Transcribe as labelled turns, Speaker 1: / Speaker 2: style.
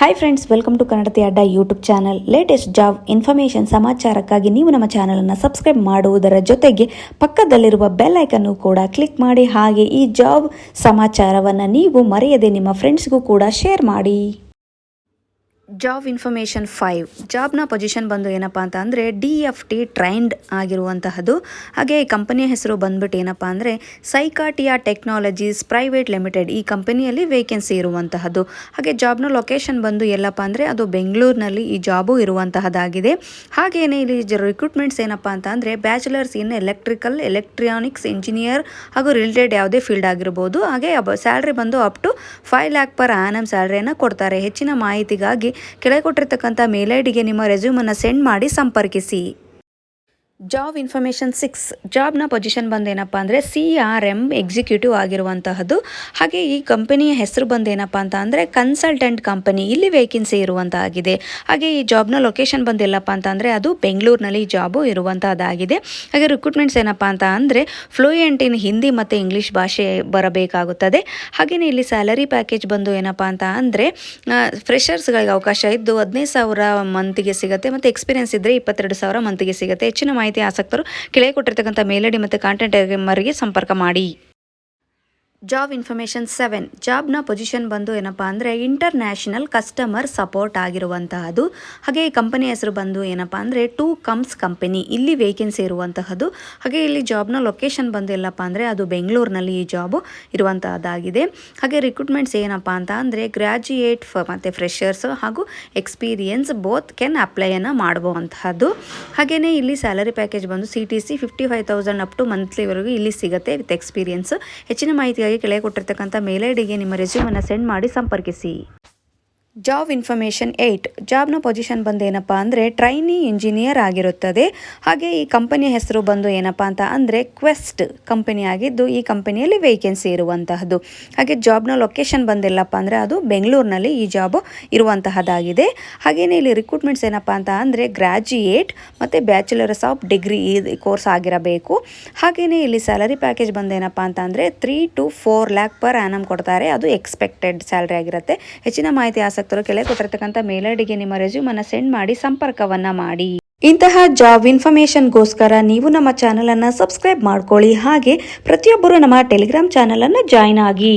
Speaker 1: Hi friends, welcome to Kannadathi Adda YouTube channel. Latest job information ಸಮಾಚಾರಕ್ಕಾಗಿ ನೀವು ನಮ್ಮ ಚಾನಲನ್ನು ಸಬ್ಸ್ಕ್ರೈಬ್ ಮಾಡುವುದರ ಜೊತೆಗೆ ಪಕ್ಕದಲ್ಲಿರುವ ಬೆಲ್ ಐಕನ್ನು ಕೂಡ ಕ್ಲಿಕ್ ಮಾಡಿ. ಹಾಗೆ ಈ ಜಾಬ್ ಸಮಾಚಾರವನ್ನು ನೀವು ಮರೆಯದೆ ನಿಮ್ಮ ಫ್ರೆಂಡ್ಸ್ಗೂ ಕೂಡ ಶೇರ್ ಮಾಡಿ. ಜಾಬ್ ಇನ್ಫಾರ್ಮೇಷನ್ 5 ಜಾಬ್ನ ಪೊಸಿಷನ್ ಬಂದು ಏನಪ್ಪ ಅಂತ ಅಂದರೆ DFT ಟ್ರೈನ್ಡ್ ಆಗಿರುವಂತಹದ್ದು. ಹಾಗೆ ಈ ಕಂಪನಿಯ ಹೆಸರು ಬಂದ್ಬಿಟ್ಟು ಏನಪ್ಪ ಅಂದರೆ ಸೈಕಾಟಿಯಾ ಟೆಕ್ನಾಲಜೀಸ್ ಪ್ರೈವೇಟ್ ಲಿಮಿಟೆಡ್. ಈ ಕಂಪನಿಯಲ್ಲಿ ವೇಕೆನ್ಸಿ ಇರುವಂತಹದ್ದು. ಹಾಗೆ ಜಾಬ್ನ ಲೊಕೇಶನ್ ಬಂದು ಎಲ್ಲಪ್ಪ ಅಂದರೆ ಅದು ಬೆಂಗಳೂರಿನಲ್ಲಿ ಈ ಜಾಬು ಇರುವಂತಹದ್ದಾಗಿದೆ. ಹಾಗೆಯೇ ಇಲ್ಲಿ ರಿಕ್ರೂಟ್ಮೆಂಟ್ಸ್ ಏನಪ್ಪ ಅಂತ ಅಂದರೆ bachelors in electrical, electronics engineer ಹಾಗೂ ರಿಲೇಟೆಡ್ ಯಾವುದೇ ಫೀಲ್ಡ್ ಆಗಿರ್ಬೋದು. ಹಾಗೆ ಸ್ಯಾಲ್ರಿ ಬಂದು up to 5 lakh per annum ಸ್ಯಾಲ್ರಿಯನ್ನು ಕೊಡ್ತಾರೆ. ಹೆಚ್ಚಿನ ಮಾಹಿತಿಗಾಗಿ ಕೆಳಗೆ ಕೊಟ್ಟಿರ್ತಕ್ಕಂಥ ಮೇಲ್ ಐಡಿಗೆ ನಿಮ್ಮ ರೆಸ್ಯೂಮನ್ನು ಸೆಂಡ್ ಮಾಡಿ ಸಂಪರ್ಕಿಸಿ. ಜಾಬ್ ಇನ್ಫಾರ್ಮೇಷನ್ 6 ಜಾಬ್ನ ಪೊಸಿಷನ್ ಬಂದು ಏನಪ್ಪ ಅಂದರೆ CRM ಎಕ್ಸಿಕ್ಯೂಟಿವ್ ಆಗಿರುವಂತಹದ್ದು. ಹಾಗೆ ಈ ಕಂಪನಿಯ ಹೆಸರು ಬಂದು ಏನಪ್ಪ ಅಂತ ಅಂದರೆ ಕನ್ಸಲ್ಟೆಂಟ್ ಕಂಪನಿ. ಇಲ್ಲಿ ವೇಕೆನ್ಸಿ ಇರುವಂತಾಗಿದೆ. ಹಾಗೆ ಈ ಜಾಬ್ನ ಲೊಕೇಶನ್ ಬಂದು ಎಲ್ಲಪ್ಪ ಅಂತ ಅಂದರೆ ಅದು ಬೆಂಗಳೂರಿನಲ್ಲಿ ಜಾಬು ಇರುವಂತಹದ್ದಾಗಿದೆ. ಹಾಗೆ ರಿಕ್ರೂಟ್ಮೆಂಟ್ಸ್ ಏನಪ್ಪ ಅಂತ ಅಂದರೆ ಫ್ಲೂಯೆಂಟ್ ಇನ್ ಹಿಂದಿ ಮತ್ತು ಇಂಗ್ಲೀಷ್ ಭಾಷೆ ಬರಬೇಕಾಗುತ್ತದೆ. ಹಾಗೆಯೇ ಇಲ್ಲಿ ಸ್ಯಾಲರಿ ಪ್ಯಾಕೇಜ್ ಬಂದು ಏನಪ್ಪ ಅಂತ ಅಂದರೆ ಫ್ರೆಷರ್ಸ್ಗಳಿಗೆ ಅವಕಾಶ ಇದ್ದು 15,000 ಮಂತಿಗೆ ಸಿಗುತ್ತೆ ಮತ್ತು ಎಕ್ಸ್ಪೀರಿಯನ್ಸ್ ಇದ್ದರೆ 22,000 ಮಂತಿಗೆ ಸಿಗುತ್ತೆ. ಹೆಚ್ಚಿನ ಮಾಹಿತಿ ಆಸಕ್ತರು ಕೆಳಗೆ ಕೊಟ್ಟಿರ್ತಕ್ಕಂಥ ಮೇಲ್ ಐಡಿ ಮತ್ತು ಕಾಂಟ್ಯಾಕ್ಟ್ ನಂಬರ್ಗೆ ಸಂಪರ್ಕ ಮಾಡಿ. ಜಾಬ್ ಇನ್ಫಾರ್ಮೇಷನ್ 7 ಜಾಬ್ನ ಪೊಸಿಷನ್ ಬಂದು ಏನಪ್ಪ ಅಂದರೆ ಇಂಟರ್ನ್ಯಾಷನಲ್ ಕಸ್ಟಮರ್ ಸಪೋರ್ಟ್ ಆಗಿರುವಂತಹದ್ದು. ಹಾಗೆ ಈ ಕಂಪನಿ ಹೆಸರು ಬಂದು ಏನಪ್ಪ ಅಂದರೆ 2COMS ಕಂಪನಿ. ಇಲ್ಲಿ ವೇಕೆನ್ಸಿ ಇರುವಂತಹದ್ದು. ಹಾಗೆ ಇಲ್ಲಿ ಜಾಬ್ನ ಲೊಕೇಶನ್ ಬಂದು ಎಲ್ಲಪ್ಪ ಅಂದರೆ ಅದು ಬೆಂಗಳೂರಿನಲ್ಲಿ ಈ ಜಾಬು ಇರುವಂತಹದ್ದಾಗಿದೆ. ಹಾಗೆ ರಿಕ್ರೂಟ್ಮೆಂಟ್ಸ್ ಏನಪ್ಪ ಅಂತ ಅಂದರೆ ಗ್ರ್ಯಾಜುಯೇಟ್ ಮತ್ತು ಫ್ರೆಷರ್ಸ್ ಹಾಗೂ ಎಕ್ಸ್ಪೀರಿಯನ್ಸ್ ಬೋತ್ ಕ್ಯಾನ್ ಅಪ್ಲೈಯನ್ನು ಮಾಡುವಂತಹದ್ದು. ಹಾಗೆಯೇ ಇಲ್ಲಿ ಸ್ಯಾಲರಿ ಪ್ಯಾಕೇಜ್ ಬಂದು CTC 55,000 ಅಪ್ ಟು ಮಂತ್ಲಿವರೆಗೂ ಇಲ್ಲಿ ಸಿಗುತ್ತೆ ವಿತ್ ಎಕ್ಸ್ಪೀರಿಯನ್ಸ್. ಹೆಚ್ಚಿನ ಮಾಹಿತಿ ಕೆಳಗೆ ಕೊಟ್ಟಿರ್ತಕ್ಕಂಥ ಮೇಲ್ ಐಡಿಗೆ ನಿಮ್ಮ ರೆಸ್ಯೂಮನ್ನು ಸೆಂಡ್ ಮಾಡಿ ಸಂಪರ್ಕಿಸಿ. ಜಾಬ್ ಇನ್ಫಾರ್ಮೇಷನ್ 8 ಜಾಬ್ನ ಪೊಸಿಷನ್ ಬಂದು ಏನಪ್ಪ ಅಂದರೆ ಟ್ರೈನಿ ಇಂಜಿನಿಯರ್ ಆಗಿರುತ್ತದೆ. ಹಾಗೆ ಈ ಕಂಪನಿಯ ಹೆಸರು ಬಂದು ಏನಪ್ಪ ಅಂತ ಅಂದರೆ ಕ್ವೆಸ್ಟ್ ಕಂಪನಿ ಆಗಿದ್ದು ಈ ಕಂಪನಿಯಲ್ಲಿ ವೇಕೆನ್ಸಿ ಇರುವಂತಹದ್ದು. ಹಾಗೆ ಜಾಬ್ನ ಲೊಕೇಶನ್ ಬಂದೆಲ್ಲಪ್ಪ ಅಂದರೆ ಅದು ಬೆಂಗಳೂರಿನಲ್ಲಿ ಈ ಜಾಬು ಇರುವಂತಹದ್ದಾಗಿದೆ. ಹಾಗೆಯೇ ಇಲ್ಲಿ ರಿಕ್ರೂಟ್ಮೆಂಟ್ಸ್ ಏನಪ್ಪ ಅಂತ ಅಂದರೆ ಗ್ರ್ಯಾಜುಯೇಟ್ ಮತ್ತು ಬ್ಯಾಚುಲರ್ಸ್ ಆಫ್ ಡಿಗ್ರಿ ಈ ಕೋರ್ಸ್ ಆಗಿರಬೇಕು. ಹಾಗೆಯೇ ಇಲ್ಲಿ ಸ್ಯಾಲರಿ ಪ್ಯಾಕೇಜ್ ಬಂದೇನಪ್ಪ ಅಂತ ಅಂದರೆ 3 to 4 lakh per annum ಕೊಡ್ತಾರೆ. ಅದು ಎಕ್ಸ್ಪೆಕ್ಟೆಡ್ ಸ್ಯಾಲ್ರಿ ಆಗಿರುತ್ತೆ. ಹೆಚ್ಚಿನ ಮಾಹಿತಿ ಆಸಕ್ತರು ಕೆಳಗೆ ಕೊಟ್ಟಿರ್ತಕ್ಕಂಥ ಮೇಲ್ ಐಡಿಗೆ ನಿಮ್ಮ ರೆಸ್ಯೂಮನ್ನು ಸೆಂಡ್ ಮಾಡಿ ಸಂಪರ್ಕವನ್ನ ಮಾಡಿ. ಇಂತಹ ಜಾಬ್ ಇನ್ಫಾರ್ಮೇಷನ್ಗೋಸ್ಕರ ನೀವು ನಮ್ಮ ಚಾನಲನ್ನು ಸಬ್ಸ್ಕ್ರೈಬ್ ಮಾಡ್ಕೊಳ್ಳಿ. ಹಾಗೆ ಪ್ರತಿಯೊಬ್ಬರು ನಮ್ಮ ಟೆಲಿಗ್ರಾಮ್ ಚಾನಲನ್ನು ಜಾಯ್ನ್ ಆಗಿ.